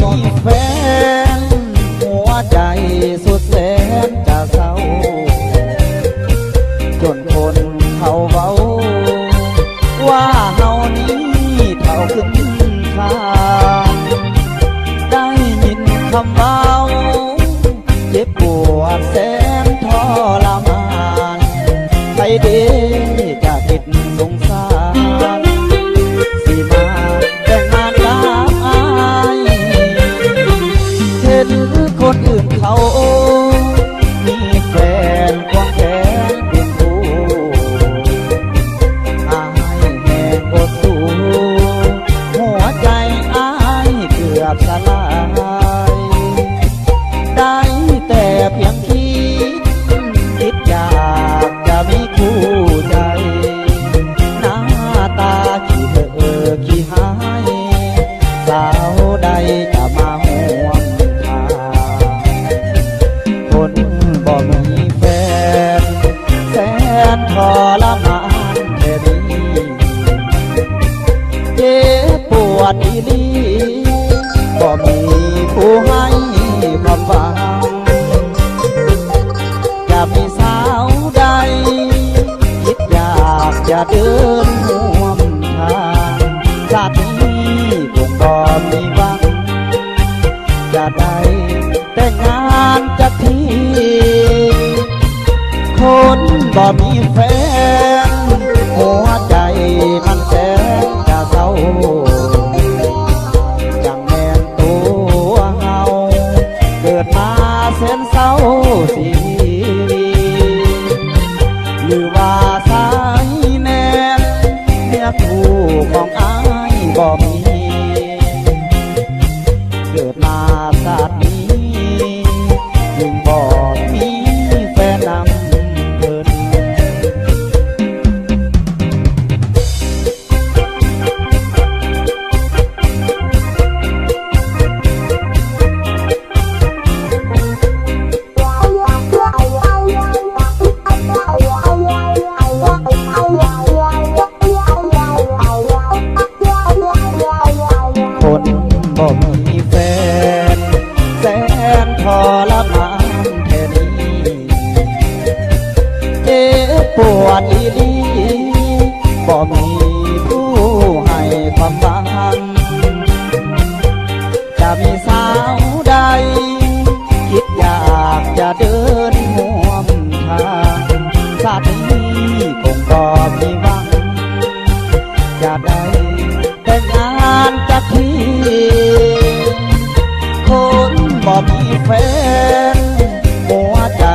มีแฟนหัวใจสุดแสนจะเศร้าจนคนเขาเว้าว่าเฮานี้เท่าขึ้นทางได้ยินคำเว้าเจ็บปวดแสนทรมานใครเด้จะคิดสงสารสิมาแต่งงานกับอายเห็นคนอื่นเขามีแฟนควงแขนเป็นคู่อายแห่งอดสู้หัวใจอายเกือบสลายได้แต่เพียงคิดอยากจะมีคู่ใจหน้าตาขี้เหอะขี้หายสาวใดจะมาห่วงทางคนบ่มีแฟนแสนทรมานแค่นี้เจ็บปวดอีหลีบ่มีผู้ให้ความหวังจะมีสาวใดคิดอยากจะเดินร่วมทางชาตินี้คงบ่มีหวังจะได้แต่งงานจักทีคนบ่มีแฟนหัวใจมันแสนจะเศร้าจังแม่นตัวเฮาเกิดมาแสนเศร้าสีหรือว่าสายแนนเนื้อคู่ของอายบ่มีเกิดมาชาตินี้ยังบ่มีแฟนนำเพิ่นคนบ่มีแฟนแสนทรมานแค่นี้เจ็บปวดอีหลีบ่มีผู้ให้ความหวังจะมีสาวใดคิดอยากจะเดินร่วมทางชาตินี้คงบ่มีหวังจะได้แต่งงานจักทีคนบ่มีแฟนหัวใจ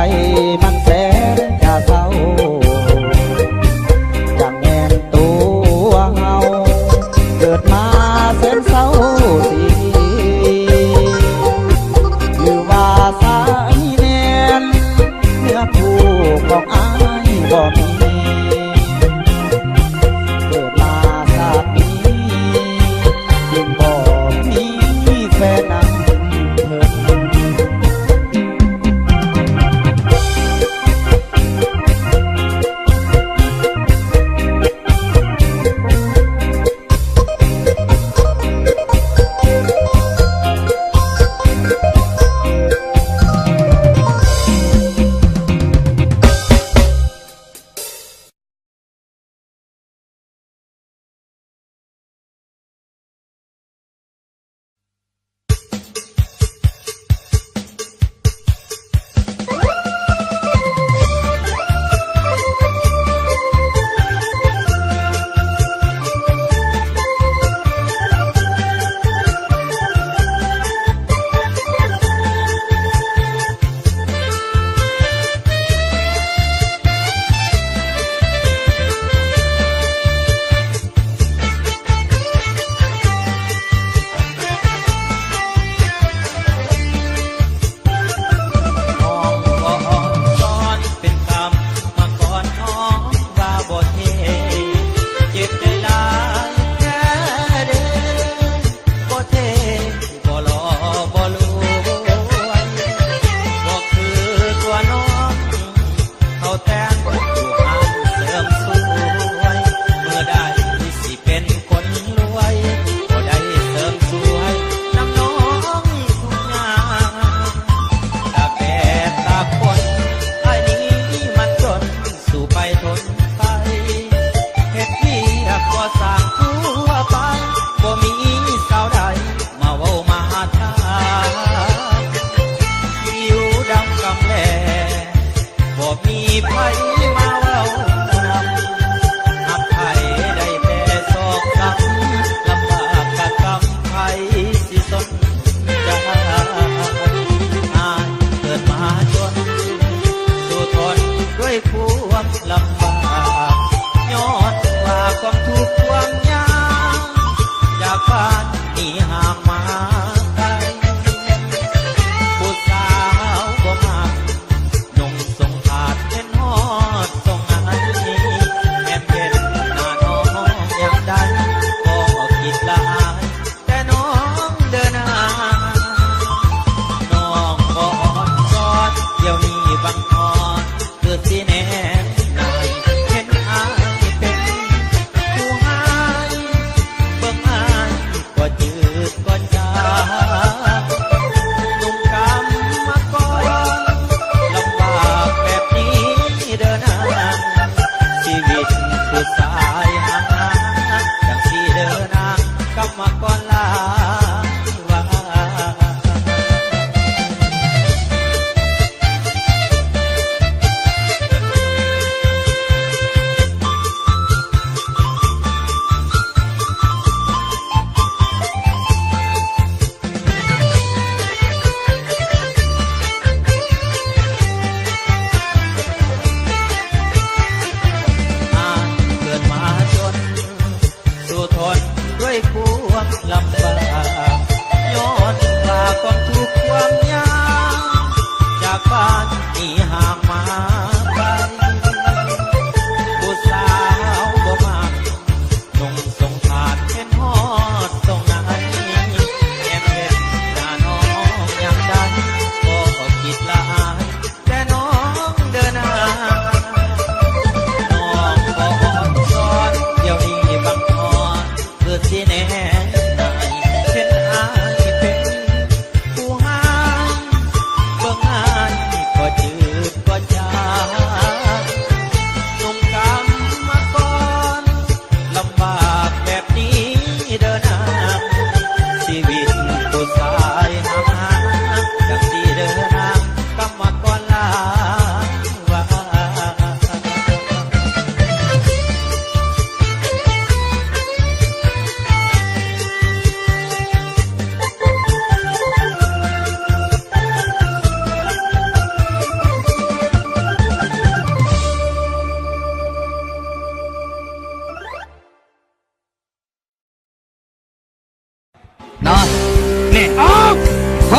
มันแสนจะเศร้าจังแม่นตัวเฮาเกิดมาแสนเศร้าสีหรือว่าสายแนนเนื้อคู่ของอายบ่มีเกิดมาชาตินี้ยังบ่มีแฟนนำเพิ่น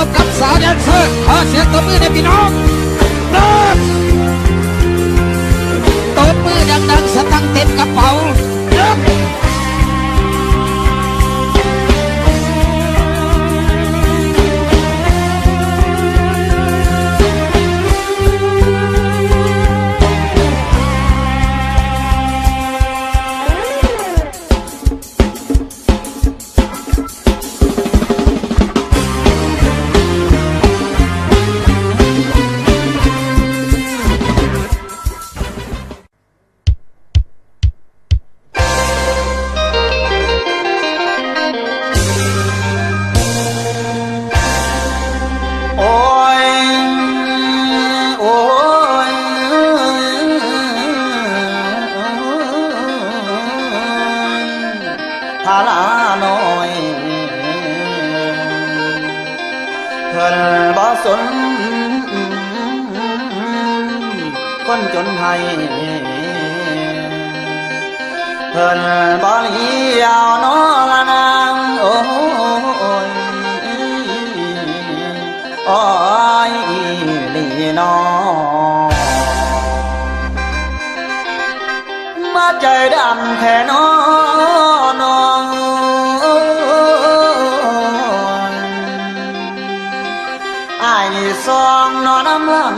บกับสาวแดนเซอร์ขอเสียงตบมือให้พี่น้องเริ่มตบมือดังๆสตังค์เต็มกระเป๋าเริ่มภาลาน้อยเพิ่นบ่สนคนจนให้เพิ่นบ่เลี้ยวน้อละนางโอ้ยโอ้ยลีน้อมาใจดำแค่น้อน้องอ้ายนี่ซองนอนน้ำหลัง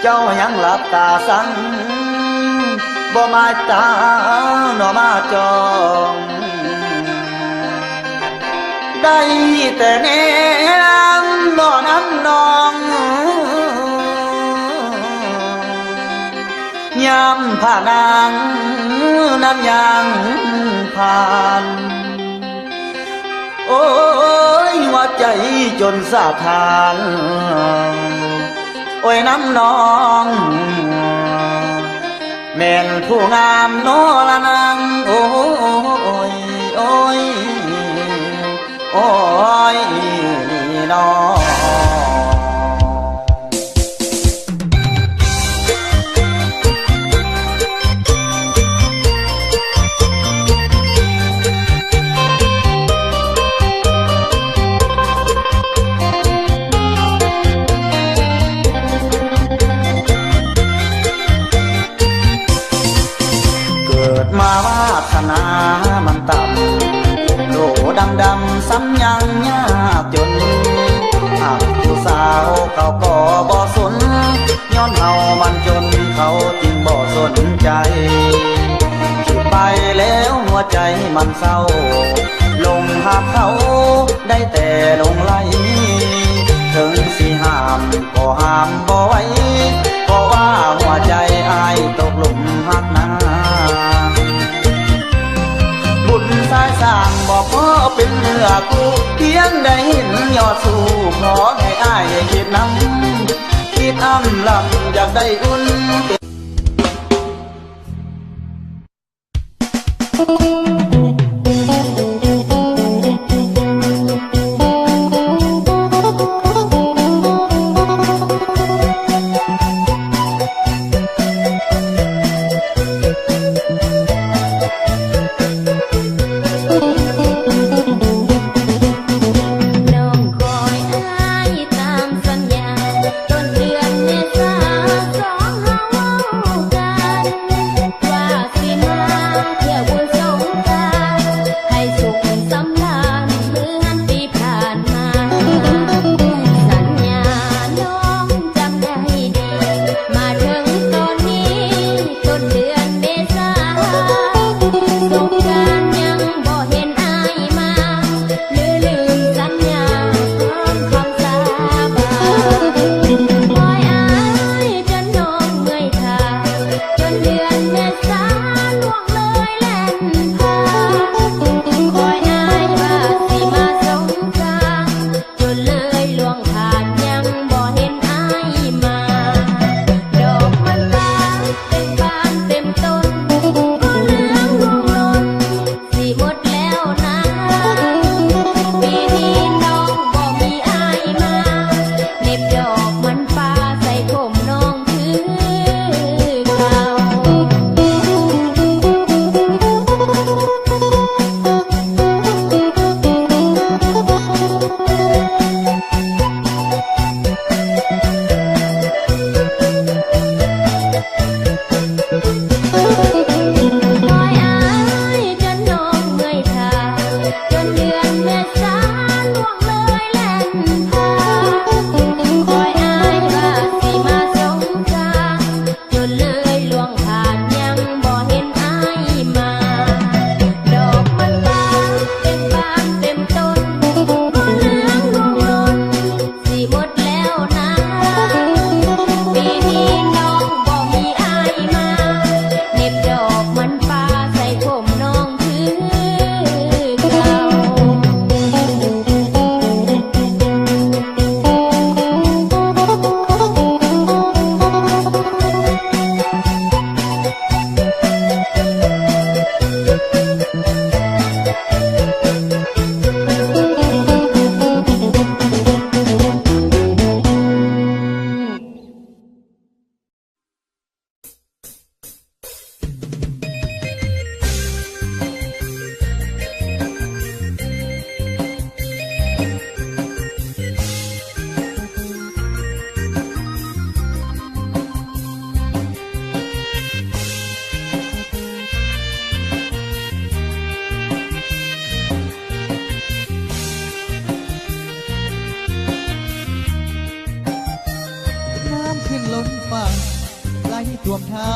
เจ้ายังหลับตาสั่งบ่มาตาหนอมาจองได้แต่แนมนอน้ำนองยามผ่านางน้ำยางผ่านโอ้ยหัวใจจนสาทานโอ้ยน้ำนองแม่นผู้งามโนละนางโอ้ยโอ้ยโอ้ยนี่น้อง มาวาสนามันต่ำโลดำซ้ำยังยากจนหากผู้สาวเขาก็บ่สนย้อนเฮามันจนเขาจึงบ่สนใจคิดไปแล้วหัวใจมันเศร้าลงหากเขาได้แต่ลงไหลถึงสิห้ามก็ห้ามบ่ไหวเพราะว่าหัวใจอายตกหลุมหักนาบุญสายสร้างบอกพอเป็นเนื้อกูเพียงได้เห็นยอดสูงขอให้อายคิดน้ำคิดอ้ำลำอยากได้อุ่นว่าสิมาเที่ยวบุญสง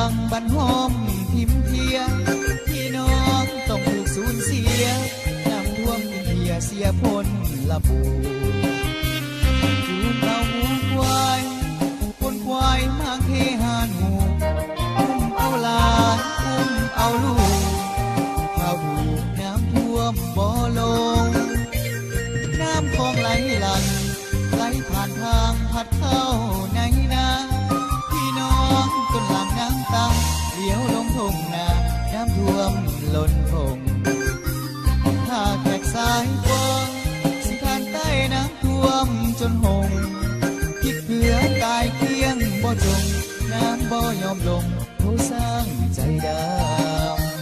างบันหอมทิมเทียพี่น้องต้องถูกสูญเสียน้ำท่วมทิมเทียเสียพ้นละปูจูงเอาหมูควายคนควายมากเทหานหูอุ้มเอาหลานอุ้มเอาลูกข้าวถูกน้ำท่วมบ่อลงน้ำคลองไหลหลังไหลผ่านทางพัดเข้าในนาพี่น้องจนหลังน้ำตาเลี้ยวลงทงนาน้ำท่วมล้นทงถ้าแขกสายฟองสิทานใต้น้ำท่วมจนหงคิดเพื่อกายเคียงบ่จงน้ำบ่ยอมลงผู้สร้างใจด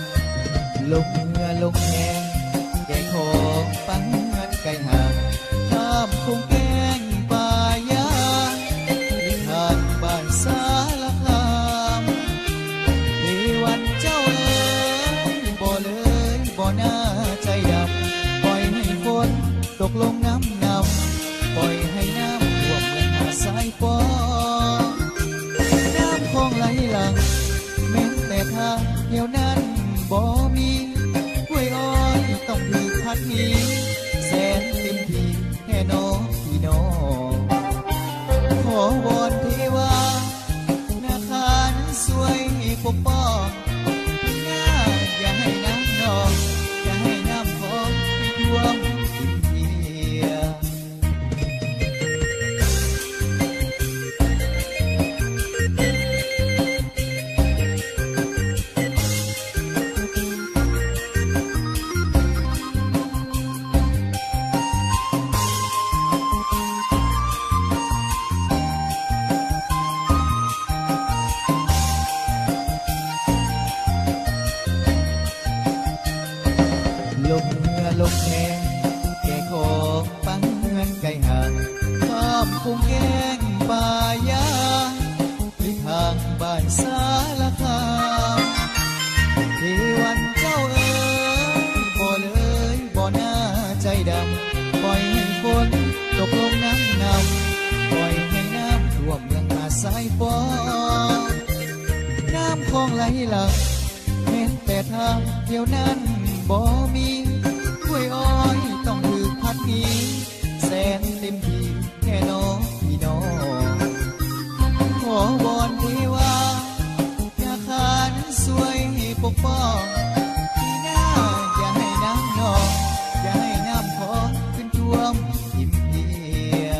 ำลงเมื่อลงแหงแก่ของปังเงินไก่หางข้ามคงแกงป่ายาลิทานบ้านสารคามในวันเจ้าเอ๋ยบ่เลยบ่น่าใจดำปล่อยให้ฝนตกลงน้ำนำปล่อยให้น้ำท่วมแหล่งหาสายฟอน้ำคลองไหลหลังแม้แต่ทางเดียวนั้นบ่มีกล้วยอ้อยต้องถูกพัดหนีแสนเต็มทีแค่น้องพี่น้องขอวอนเทวานาคานั้นสวยปกป้องหน้าอย่าให้น้ำนองอย่าให้น้ำคลองท่วมทิมเทีย ลงเมื่อลงแหงแก่ของปังเงินไก่ห่างข้ามคงแกงป่ายาลิทางบ้านสารคามที่วันเจ้าเอ๋ยบ่เลยบ่น่าใจดำปล่อยให้ฝนตกลงน้ำนำปล่อยให้น้ำท่วมยังหาสายฟอน้ำคลองไหลหลังเห็นแต่ทางเดียวนั้นบ่มีกล้วยอ้อยต้องถูกพัดหนีแสนเต็มทีแค่น้องพี่น้องขอวอนเทวานาคานั้นสวยปกป้องที่หน้าอย่าให้น้ำนองอย่าให้น้ำคลองขึ้นท่วมทิมเทีย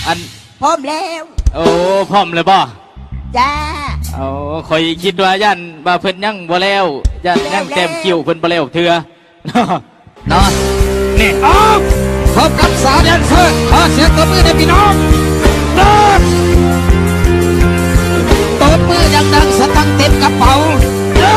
อัน พร้อมแล้ว โอ้พร้อมเลยบ่ จ้า โอ้คอยคิดว่าย่านว่าเพิ่นยังบ่แล้วย่านยังเต็มคิวเพิ่นบ่แล้วเถื่อ เนาะนี่อ้าวพบกับสาวแดนเซอร์ขอเสียงตบมือให้พี่น้องเด้อตบมือดังๆสตังค์เต็มกระเป๋าเด้อ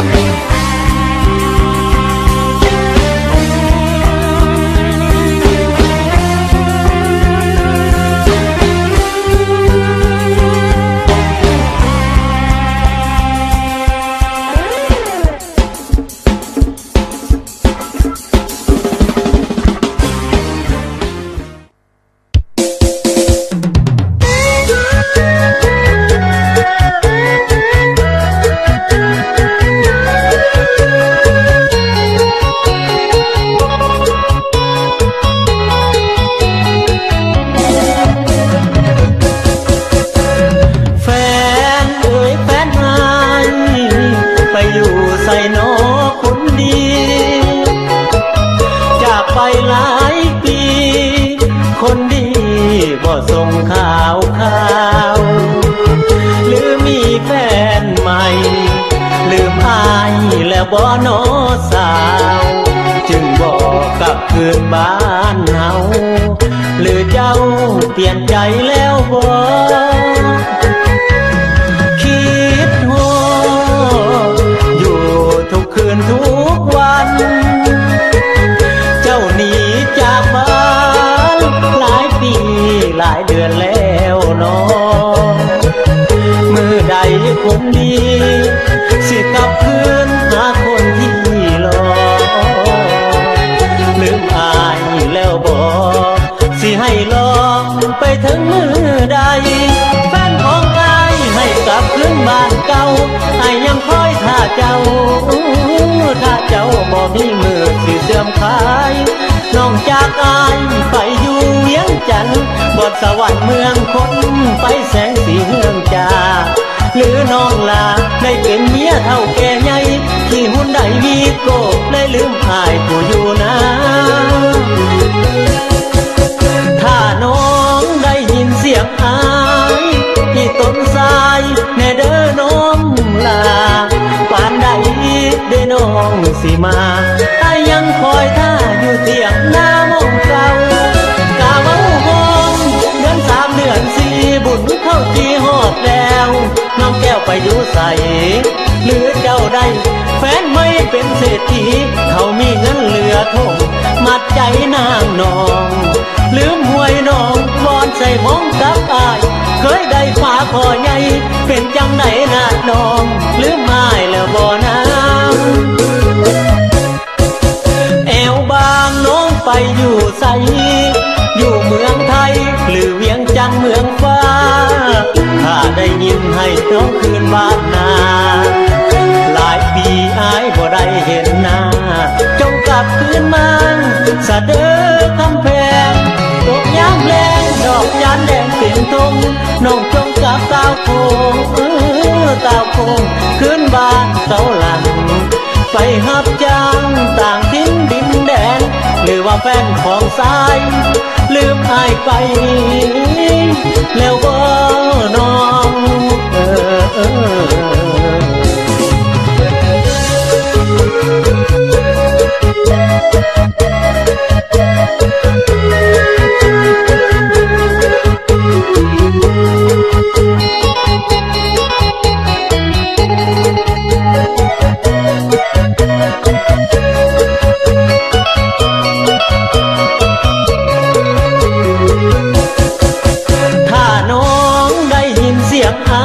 บ่โนสาวจึงบอกกลับคืนบ้านเฮาหรือเจ้าเปลี่ยนใจแล้วบ่คิดฮอดอยู่ทุกคืนทุกวัน คนดี สิกลับคืนหาคนที่หลอกลืมอายแล้วบอกสิให้ลองไปถึงมือใดแฟนของอายให้กลับคืนบ้านเก่าอายยังคอยท่าเจ้าถ้าเจ้าบ่มีมือสิเสื่อมคลายน้องจากอายไปอยู่เวียงจันทน์บนสวรรค์เมืองคนไปแสงสีเฮืองจาหรือน้องลาได้เป็นเมียเท่าแก่ใหญ่ที่หุ่นใดวีโก้เลยลืมอายผู้อยู่นะถ้าน้องได้ยินเสียงอายที่ต้นสายแน่เด้อน้องลาปานใดได้น้องสิมาอายยังคอยท่าอยู่เตียงหน้ามองเก่ากะเว้ามองเดือน3 เดือน 4บุญเข้าจีฮอดแล้วน้องแก้วไปอยู่ใสหรือเจ้าได้แฟนไม่เป็นเศรษฐีเขามีเงินเหลือทงมัดใจนางนองลืมหวยน้องวอนใส่มองกับอายเคยได้ฝาคอใหญ่เป็นจังไหนนาดน้องลืมอายแล้วบ่น้ำแอวบางน้องไปอยู่ใสอยู่เมืองไทยหรือเวียงจันทน์เมืองฟ้าถ้าได้ยินให้น้องคืนบ้านนาหลายปีอายบ่ได้เห็นหน้าจงกลับคืนมาสะเด้อคำแพงตกยามแลงดอกจานแดงเป็นทงน้องจงกลับตาวโคงตาวโคงคืนบ้านเสาหลังไปหับจ้างต่างทิ้นดินแดนหรือว่าแฟนของสายลืมอายไปแล้วบ่น้องถ้าน้องได้ยินเสียงอา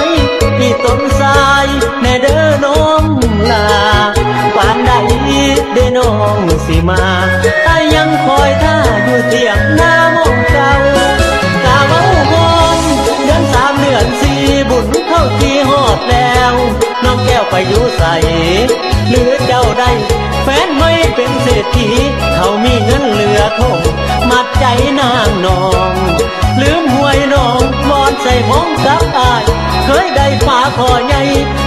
ยที่ต้นสายแน่เด้อน้องลาปานใดได้น้องสิมาอายยังคอยท่าอยู่เตียงหน้ามองเก่ากะเว้ามองเดือน3 เดือน 4บุญเข้าจีฮอดแล้วน้องแก้วไปอยู่ใสหรือเจ้าได้แฟนไม่เป็นเศรษฐีเขามีเงินเหลือทงมัดใจนางนองลืมหวยน้องวอนใส่มองกับอายเคยได้ฝาคอใหญ่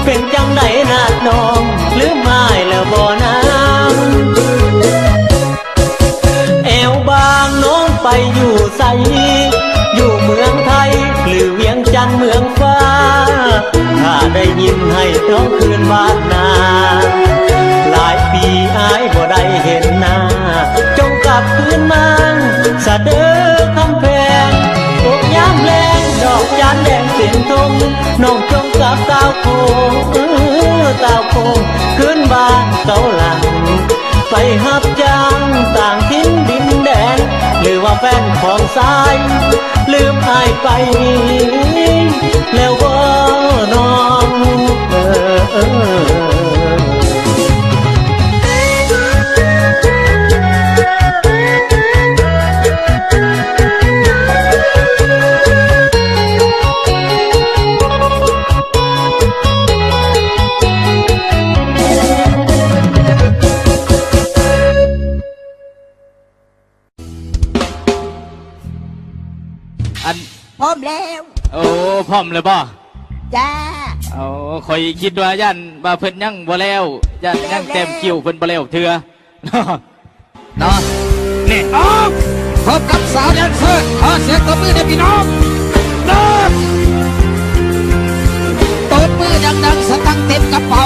เป็นจังไดนาดน้องลืมอายแล้วบ่น้ำแอวบางน้องไปอยู่ใสอยู่เมืองไทยหรือเวียงจันทน์เมืองฟ้าถ้าได้ยินให้น้องคืนบ้านนาหลายปีอายบ่ได้เห็นหน้าจงกลับคืนมาสะเด้อคำแพงตกยามแลงดอกจานแดงเป็นทงน้องจงกลับตาวโคงตาวโคงคืนบ้านเก่าหลังไปหับจ้างต่างทิ้นดินแดนหรือว่าแฟนของสายลืมอายไปแล้วบ่น้องอัน พร้อมแล้ว โอ้พร้อมเลยบ่ จ้า เอาคอยคิดว่ายันว่าเพิ่นยังบ่แล้วยันยังเต็มคิวเพิ่นบ่แล้วเถื่อเนาะเนาะนี่อ้อมพบกับสาวแดนเซอร์ขอเสียงตบมือให้พี่น้องเริ่มตบมือดังๆสตังค์เต็มกระเป๋า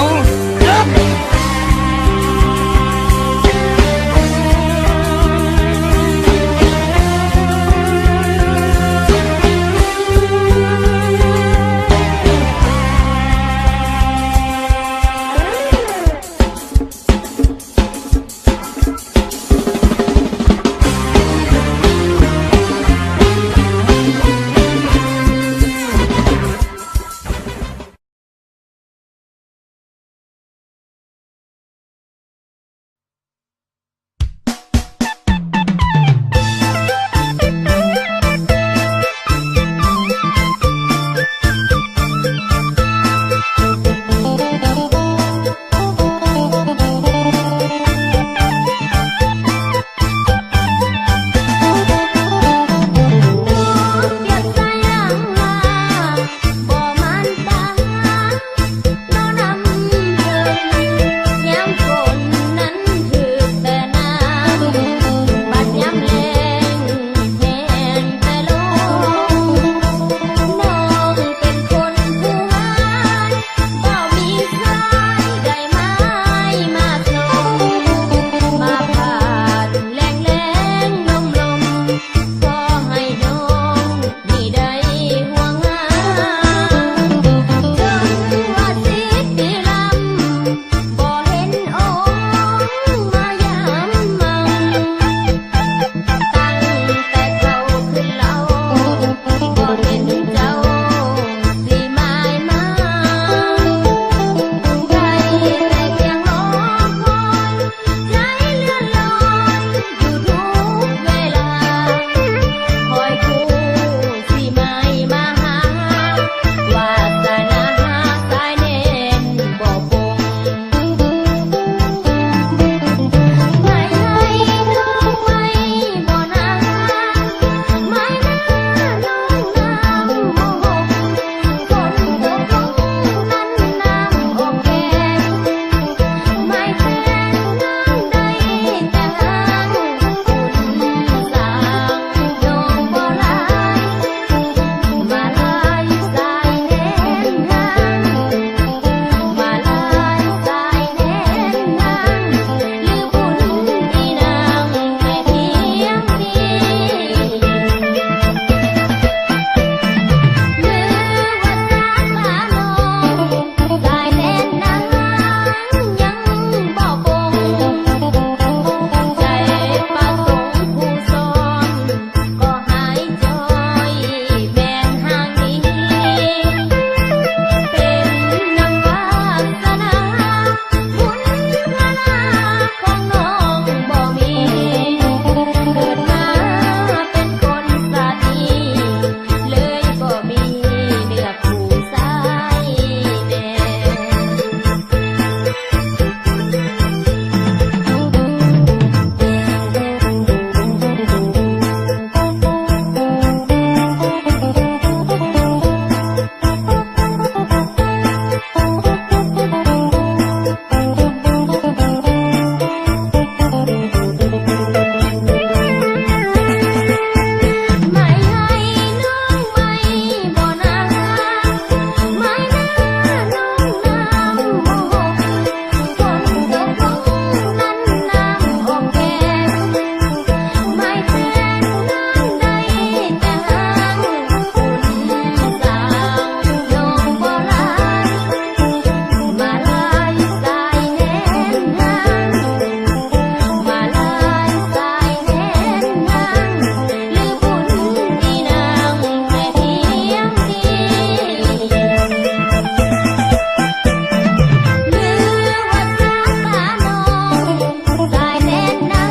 นนา